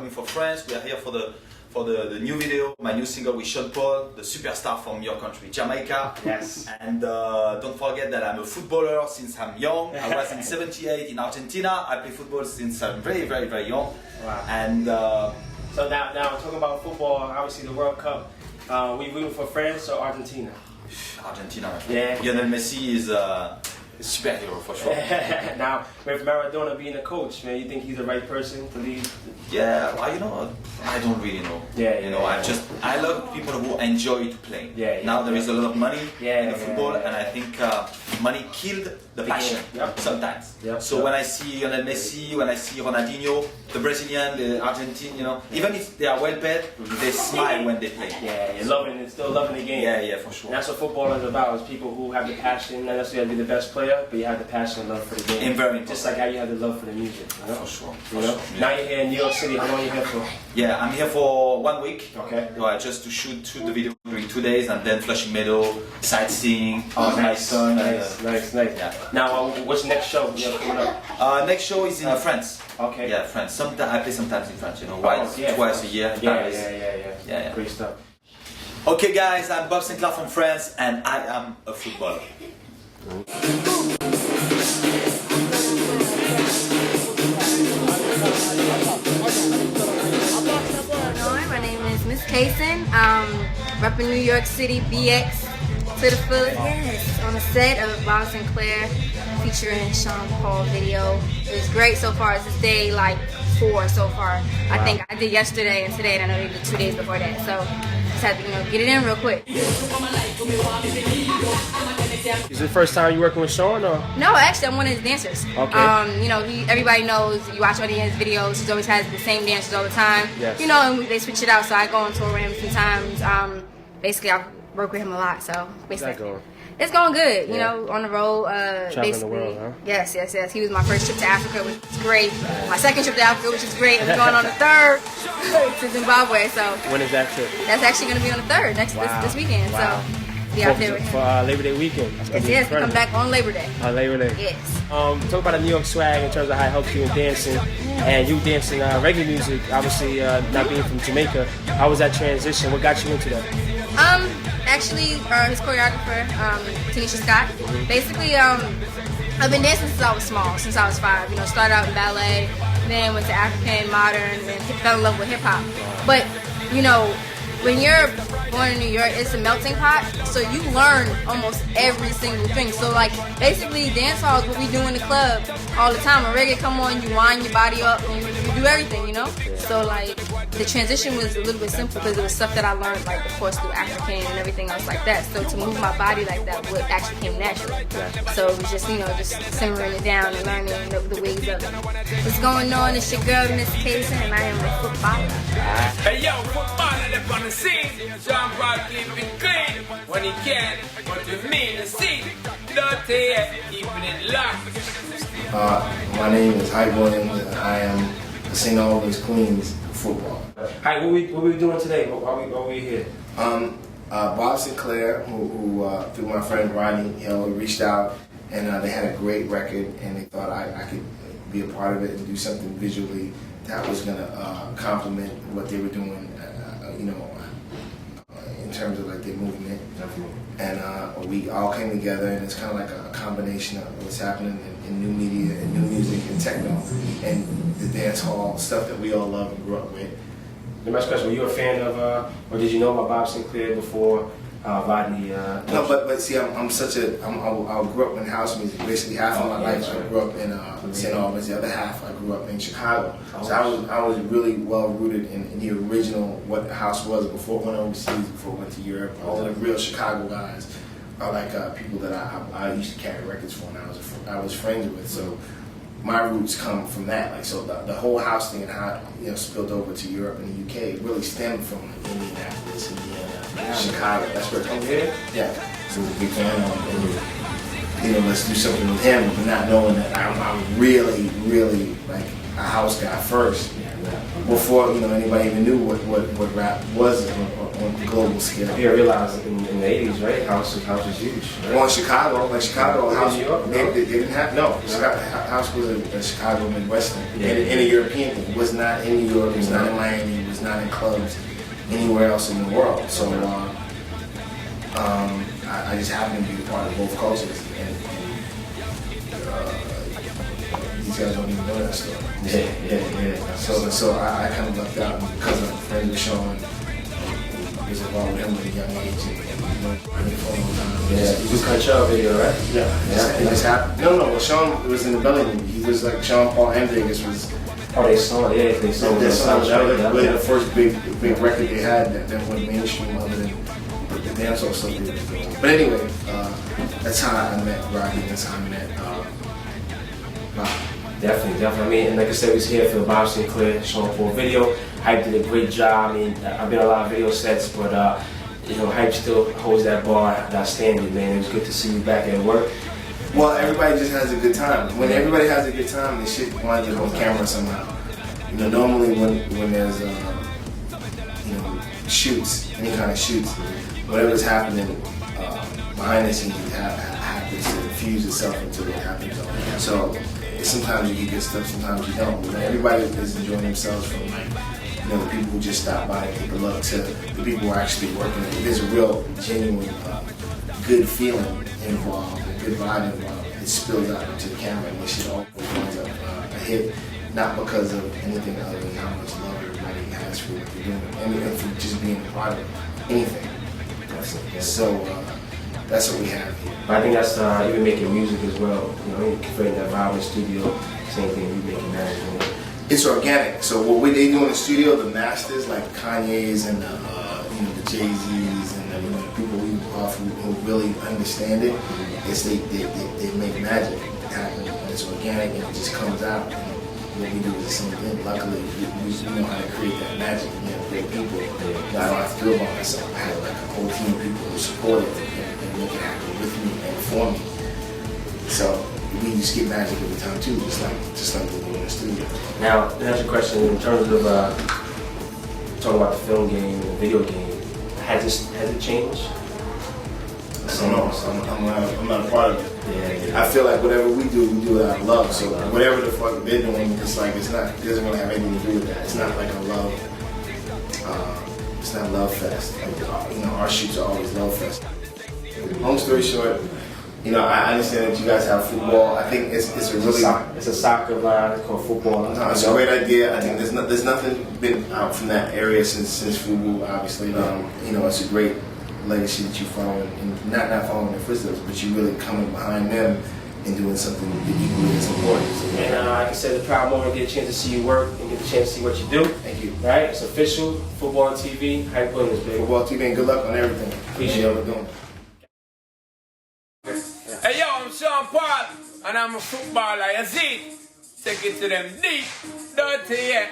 coming for France. We are here for the new video, my new single with Futbolr, the superstar from your country, Jamaica. Yes. And don't forget that I'm a footballer since I'm young. I was in '78 in Argentina. I play football since I'm very, very, very young. Wow. And so now talking about football, obviously the World Cup. We rooting for France or Argentina? Argentina, my friend. Yeah. Lionel Messi is a superhero for sure. Now, with Maradona being a coach, man, you think he's the right person to lead? Yeah, well, you know, I don't really know. Yeah, you know, I love people who enjoy to play. Yeah, now there is a lot of money in football, and I think money killed the passion sometimes. So when I see Lionel Messi, when I see Ronaldinho, the Brazilian, the Argentine, you know, even if they are well paid, they smile when they play. Yeah, still loving the game. Yeah, for sure. And that's what football is about, is people who have the passion, not necessarily be the best player, but you have the passion and love for the game. And very important. Just like how you have the love for the music. You know? For sure. You know? Yeah. Now you're here in New York City. How long are you here for? Yeah, I'm here for 1 week. Okay. Just to shoot the video during 2 days, and then Flushing Meadow, sightseeing, nice. Yeah. Now, what's the next show you have coming up? Next show is in France. Okay. Yeah, France. I play sometimes in France, you know, twice a year. Yeah. Great stuff. Okay, guys, I'm Bob Sinclar from France, and I am a footballer. My name is Miss KSYN. Repping New York City, BX to the fullest. Yes, on the set of Bob Sinclar featuring Sean Paul video. It was great so far. This is day like 4 so far. I think I did yesterday and today, and I know they did 2 days before that. So just had to, get it in real quick. Is it the first time you working with Sean, or? No, actually, I'm one of his dancers. Okay. You know, everybody knows, you watch all his videos, he always has the same dancers all the time. Yes. You know, and they switch it out, so I go on tour with him a few times. Basically, I work with him a lot, so basically. It's going good, you know, on the road. Traveling the world, huh? Yes. He was my first trip to Africa, which is great. My second trip to Africa, which is great. And we're going on the 3rd to Zimbabwe, so. When is that trip? That's actually going to be on the 3rd, this weekend, so. Yeah, for Labor Day weekend. Yes, we come back on Labor Day. On Labor Day. Yes. Talk about the New York swag in terms of how it helps you in dancing, and you dancing reggae music. Obviously, not being from Jamaica, how was that transition? What got you into that? Actually, his choreographer, Tanisha Scott. Basically, I've been dancing since I was small, since I was 5. You know, started out in ballet, then went to African, modern, and fell in love with hip hop. But you know, when you're born in New York, it's a melting pot, so you learn almost every single thing. So like, basically dancehall is what we do in the club all the time. When reggae come on, you wind your body up, and you do everything, you know? So like, the transition was a little bit simple because it was stuff that I learned, like of course through African and everything else like that. So to move my body like that would actually came naturally. So it was just, just simmering it down and learning the ways of it. What's going on? It's your girl, Miss KSYN, and I am a footballer. Hey yo, footballer up on the scene. John Broad keep it clean when he can. What do you mean to see? Dirty, keeping it locked. My name is Hype Williams, and I am the St. Albans Queens football. Hi, what we doing today? Why we here? Bob Sinclar, who through my friend Ronnie, reached out, and they had a great record, and they thought I could be a part of it and do something visually that was going to complement what they were doing, in terms of like their movement. And we all came together, and it's kind of like a combination of what's happening in new media and new music and techno and the dance hall stuff that we all love and grew up with. The next question: were you a fan of, or did you know about Bob Sinclar before Rodney? No, but see, I grew up in house music. Basically, half of my life I grew up in St. Albans. The other half I grew up in Chicago. So I was really well rooted in the original what the house was before I went overseas, before I went to Europe. All the real Chicago guys are like people that I used to carry records for, and I was friends with. So my roots come from that. Like, so the whole house thing and how it spilled over to Europe and the UK really stemmed from Indianapolis, Indiana, Chicago. That's where it comes from. Yeah. So I was a big fan of it. Let's do something with him, but not knowing that I'm really, really like a house guy first. Before anybody even knew what rap was or a global scale. You realize in the 80s, right? House was huge. Right? Well, in Chicago, House, New York, they didn't have, no, House was a Chicago Midwestern, and a European thing. It was not in New York, it was not in Miami, it was not in clubs anywhere else in the world. So I just happen to be a part of both cultures, and these guys don't even know that story. Yeah. So I kind of left out because of a friend of Sean was involved with him at a young age, Yeah, he was Control video, right? Yeah. It just happened. No. Well, Sean was in the Belly movie. He was like Sean Paul and Vegas was. Oh, they saw Really the first big record they had that went mainstream other than the dancehall stuff they were doing. But anyway, that's how I met Rocky. That's how I met Bob. Definitely. I mean, and like I said, we was here for the Bob Sinclar Sean Paul video. Hype did a great job. I mean, I've been on a lot of video sets, but Hype still holds that bar, that standard, man. It was good to see you back at work. Well, everybody just has a good time. When everybody has a good time, they should want to get on camera somehow. Normally when there's shoots, any kind of shoots, whatever's happening behind the scenes happens to infuse itself into what happens. So sometimes you get good stuff, sometimes you don't. Everybody is enjoying themselves, from the people who just stop by and take a look to the people who are actually working. There's a real genuine good feeling involved, a good vibe involved. It spills out into the camera, and this shit always winds up a hit, not because of anything other than how much love everybody has for what they're doing, and for just being a part of anything. So that's what we have here. I think that's even making music as well. Creating that vibe in the studio. Same thing we making magic. It's organic. So what they do in the studio, the masters like Kanye's and the Jay-Z's and the people who really understand it, is they make magic happen. And it's organic and it just comes out. And what we do is the same thing. Luckily, we know how to create that magic. We have great people. I don't have to do it by myself. I have like a whole team of people who support it and make it happen with me and for me. So we just get magic every time too, just like we do in the studio. Now, that's a question in terms of talking about the film game and the video game. Has it changed? I don't know. I'm not a part of it. Yeah. I feel like whatever we do it out of love. So whatever the fuck they're doing, it doesn't really have anything to do with that. It's not like a love. It's not love fest. Our shoots are always love fest. Long story short, I understand that you guys have football. I think it's a really it's a soccer line called football. No, it's a great idea. I think there's nothing been out from that area since football. Obviously, it's a great legacy that you follow, and not following their footsteps, but you really coming behind them and doing something that equally as important. So, and like I said, the proud moment to get a chance to see you work and get a chance to see what you do. Thank you. Right? It's official. Football on TV. Hype Williams, baby. Football TV, and good luck on everything. Appreciate it. Doing. Hey yo, I'm Sean Paul, and I'm a footballer, you see? Take it to them deep, dirty, yeah.